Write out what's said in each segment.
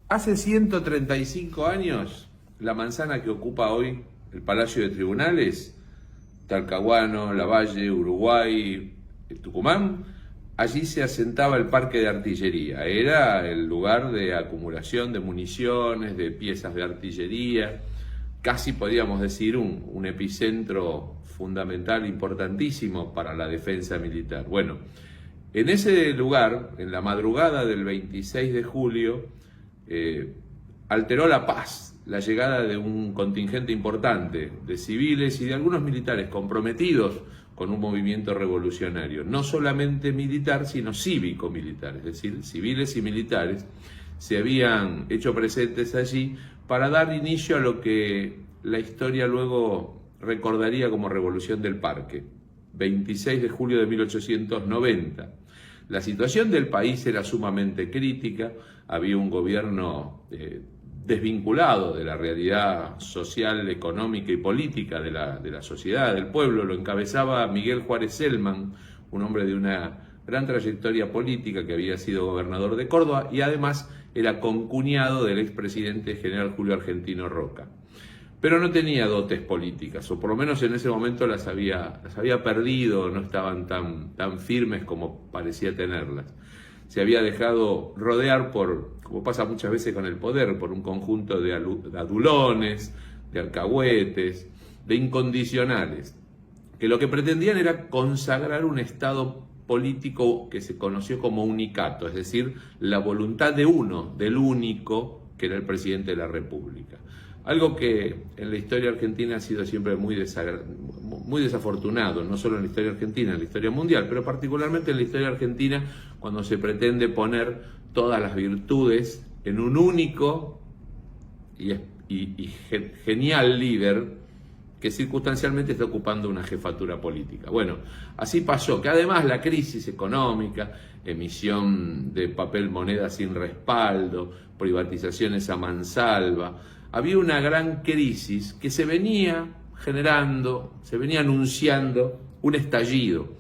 Hace 135 años, la manzana que ocupa hoy el Palacio de Tribunales, Talcahuano, Lavalle, Uruguay, Tucumán, allí se asentaba el parque de artillería. Era el lugar de acumulación de municiones, de piezas de artillería, casi podríamos decir un epicentro fundamental, importantísimo para la defensa militar. Bueno, en ese lugar, en la madrugada del 26 de julio, alteró la paz la llegada de un contingente importante de civiles y de algunos militares comprometidos con un movimiento revolucionario, no solamente militar, sino cívico-militar, es decir, civiles y militares se habían hecho presentes allí para dar inicio a lo que la historia luego recordaría como Revolución del Parque, 26 de julio de 1890. La situación del país era sumamente crítica, había un gobierno desvinculado de la realidad social, económica y política de la sociedad, del pueblo. Lo encabezaba Miguel Juárez Celman, un hombre de una gran trayectoria política que había sido gobernador de Córdoba y además era concuñado del expresidente general Julio Argentino Roca. Pero no tenía dotes políticas, o por lo menos en ese momento las había perdido, no estaban tan firmes como parecía tenerlas. Se había dejado rodear como pasa muchas veces con el poder, por un conjunto de adulones, de alcahuetes, de incondicionales, que lo que pretendían era consagrar un estado político que se conoció como unicato, es decir, la voluntad de uno, del único, que era el presidente de la República. Algo que en la historia argentina ha sido siempre muy desafortunado, no solo en la historia argentina, en la historia mundial, pero particularmente en la historia argentina, cuando se pretende poner todas las virtudes en un único y genial líder que circunstancialmente está ocupando una jefatura política. Bueno, así pasó, que además la crisis económica, emisión de papel moneda sin respaldo, privatizaciones a mansalva, había una gran crisis que se venía generando, se venía anunciando un estallido.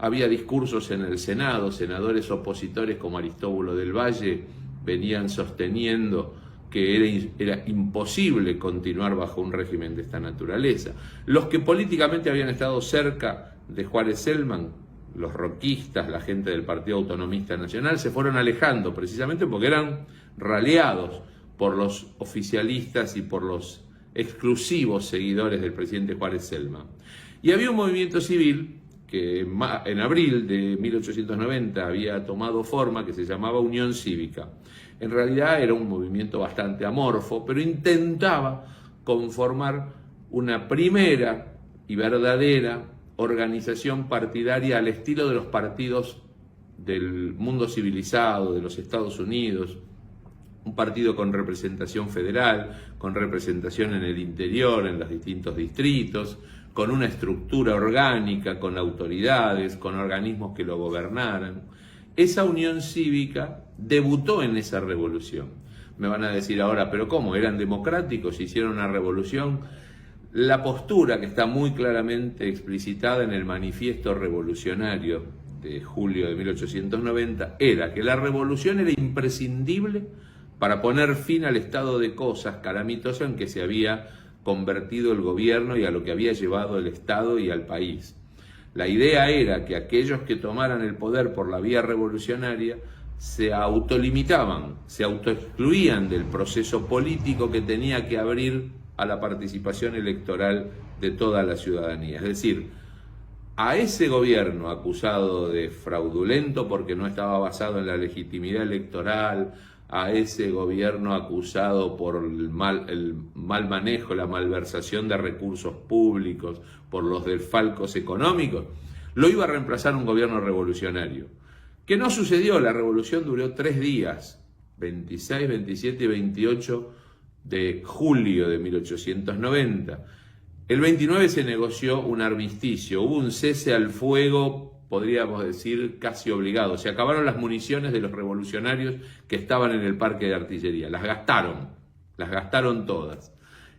Había discursos en el Senado, senadores opositores como Aristóbulo del Valle venían sosteniendo que era imposible continuar bajo un régimen de esta naturaleza. Los que políticamente habían estado cerca de Juárez Celman, los roquistas, la gente del Partido Autonomista Nacional, se fueron alejando precisamente porque eran raleados por los oficialistas y por los exclusivos seguidores del presidente Juárez Celman. Y había un movimiento civil que en abril de 1890 había tomado forma, que se llamaba Unión Cívica. En realidad era un movimiento bastante amorfo, pero intentaba conformar una primera y verdadera organización partidaria al estilo de los partidos del mundo civilizado, de los Estados Unidos, un partido con representación federal, con representación en el interior, en los distintos distritos, con una estructura orgánica, con autoridades, con organismos que lo gobernaran. Esa unión cívica debutó en esa revolución. Me van a decir ahora, ¿pero cómo? ¿Eran democráticos? ¿Hicieron una revolución? La postura que está muy claramente explicitada en el manifiesto revolucionario de julio de 1890 era que la revolución era imprescindible para poner fin al estado de cosas calamitoso en que se había convertido el gobierno y a lo que había llevado el Estado y al país. La idea era que aquellos que tomaran el poder por la vía revolucionaria se autolimitaban, se autoexcluían del proceso político que tenía que abrir a la participación electoral de toda la ciudadanía. Es decir, a ese gobierno acusado de fraudulento porque no estaba basado en la legitimidad electoral, a ese gobierno acusado por el mal manejo, la malversación de recursos públicos, por los desfalcos económicos, lo iba a reemplazar un gobierno revolucionario. Que no sucedió, la revolución duró 3 días, 26, 27 y 28 de julio de 1890. El 29 se negoció un armisticio, hubo un cese al fuego, podríamos decir, casi obligado. Se acabaron las municiones de los revolucionarios que estaban en el parque de artillería. Las gastaron todas.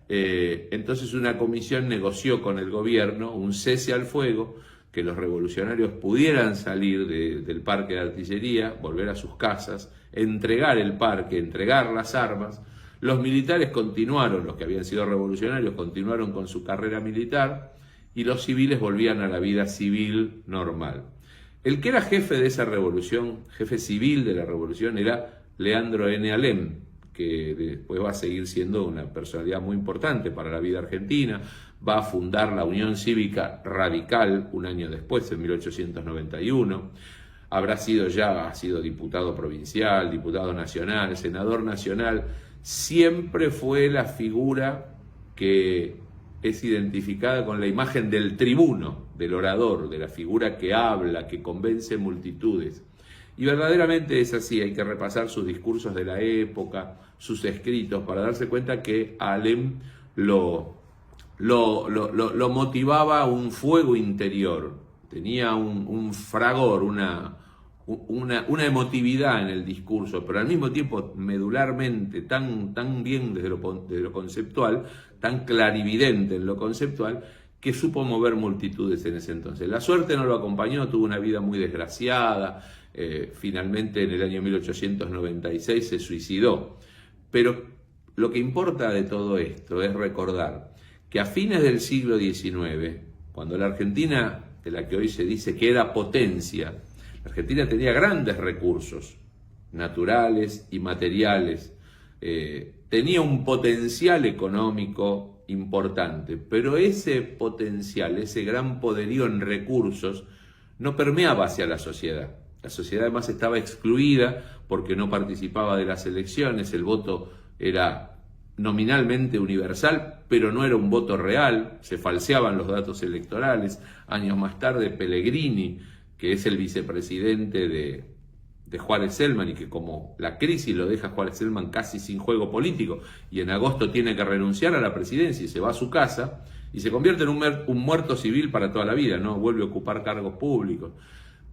Entonces una comisión negoció con el gobierno un cese al fuego, que los revolucionarios pudieran salir del parque de artillería, volver a sus casas entregar el parque, entregar las armas, los militares continuaron, los que habían sido revolucionarios continuaron con su carrera militar y los civiles volvían a la vida civil normal. El que era jefe de esa revolución, jefe civil de la revolución, era Leandro N. Alem, que después va a seguir siendo una personalidad muy importante para la vida argentina. Va a fundar la Unión Cívica Radical un año después, en 1891. Ha sido diputado provincial, diputado nacional, senador nacional. Siempre fue la figura que es identificada con la imagen del tribuno, del orador, de la figura que habla, que convence multitudes. Y verdaderamente es así, hay que repasar sus discursos de la época, sus escritos, para darse cuenta que a Alem lo motivaba un fuego interior, tenía un fragor, una emotividad en el discurso, pero al mismo tiempo medularmente, tan bien desde lo conceptual, tan clarividente en lo conceptual, que supo mover multitudes en ese entonces. La suerte no lo acompañó, tuvo una vida muy desgraciada, finalmente en el año 1896 se suicidó. Pero lo que importa de todo esto es recordar que a fines del siglo XIX, cuando la Argentina, de la que hoy se dice que era potencia, la Argentina tenía grandes recursos naturales y materiales, tenía un potencial económico importante, pero ese potencial, ese gran poderío en recursos, no permeaba hacia la sociedad. La sociedad además estaba excluida porque no participaba de las elecciones, el voto era nominalmente universal, pero no era un voto real, se falseaban los datos electorales. Años más tarde, Pellegrini, que es el vicepresidente de Juárez Celman y que como la crisis lo deja Juárez Celman casi sin juego político y en agosto tiene que renunciar a la presidencia y se va a su casa y se convierte en un muerto civil para toda la vida, no vuelve a ocupar cargos públicos.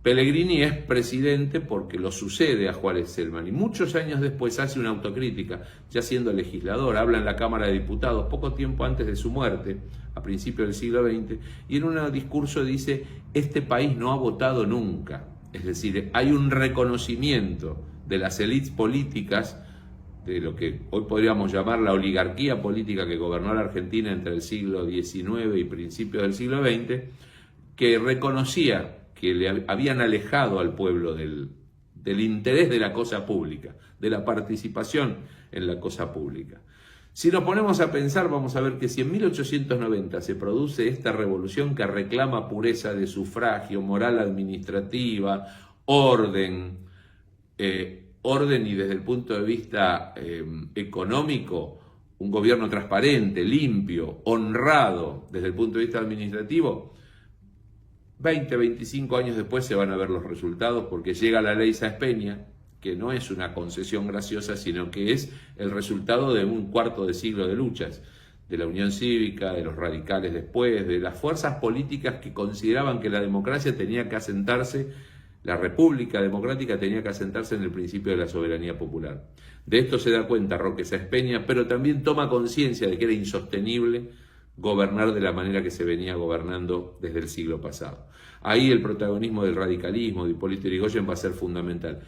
Pellegrini es presidente porque lo sucede a Juárez Celman y muchos años después hace una autocrítica, ya siendo legislador, habla en la Cámara de Diputados poco tiempo antes de su muerte, a principios del siglo XX, y en un discurso dice: este país no ha votado nunca. Es decir, hay un reconocimiento de las élites políticas, de lo que hoy podríamos llamar la oligarquía política que gobernó la Argentina entre el siglo XIX y principios del siglo XX, que reconocía que le habían alejado al pueblo del interés de la cosa pública, de la participación en la cosa pública. Si nos ponemos a pensar, vamos a ver que si en 1890 se produce esta revolución que reclama pureza de sufragio, moral administrativa, orden y desde el punto de vista económico, un gobierno transparente, limpio, honrado desde el punto de vista administrativo, 20, 25 años después se van a ver los resultados porque llega la ley Sáenz Peña, que no es una concesión graciosa, sino que es el resultado de un cuarto de siglo de luchas, de la Unión Cívica, de los radicales después, de las fuerzas políticas que consideraban que la democracia tenía que asentarse, la República Democrática tenía que asentarse en el principio de la soberanía popular. De esto se da cuenta Roque Sáenz Peña, pero también toma conciencia de que era insostenible gobernar de la manera que se venía gobernando desde el siglo pasado. Ahí el protagonismo del radicalismo, de Hipólito Yrigoyen, va a ser fundamental.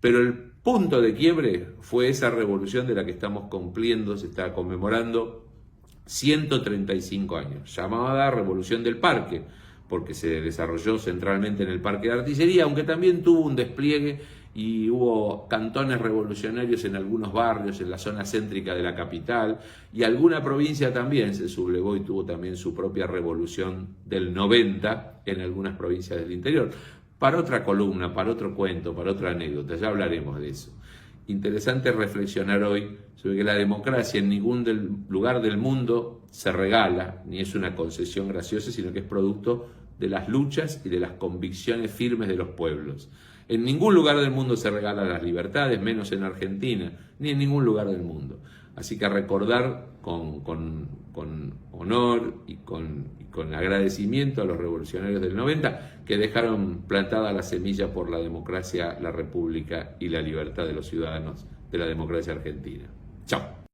Pero el punto de quiebre fue esa revolución de la que estamos cumpliendo, se está conmemorando 135 años, llamada Revolución del Parque, porque se desarrolló centralmente en el Parque de Artillería, aunque también tuvo un despliegue y hubo cantones revolucionarios en algunos barrios, en la zona céntrica de la capital, y alguna provincia también se sublevó y tuvo también su propia revolución del 90 en algunas provincias del interior. Para otra columna, para otro cuento, para otra anécdota, ya hablaremos de eso. Interesante reflexionar hoy sobre que la democracia en ningún lugar del mundo se regala, ni es una concesión graciosa, sino que es producto de las luchas y de las convicciones firmes de los pueblos. En ningún lugar del mundo se regalan las libertades, menos en Argentina, ni en ningún lugar del mundo. Así que recordar con honor y con agradecimiento a los revolucionarios del 90 que dejaron plantada la semilla por la democracia, la república y la libertad de los ciudadanos de la democracia argentina. Chao.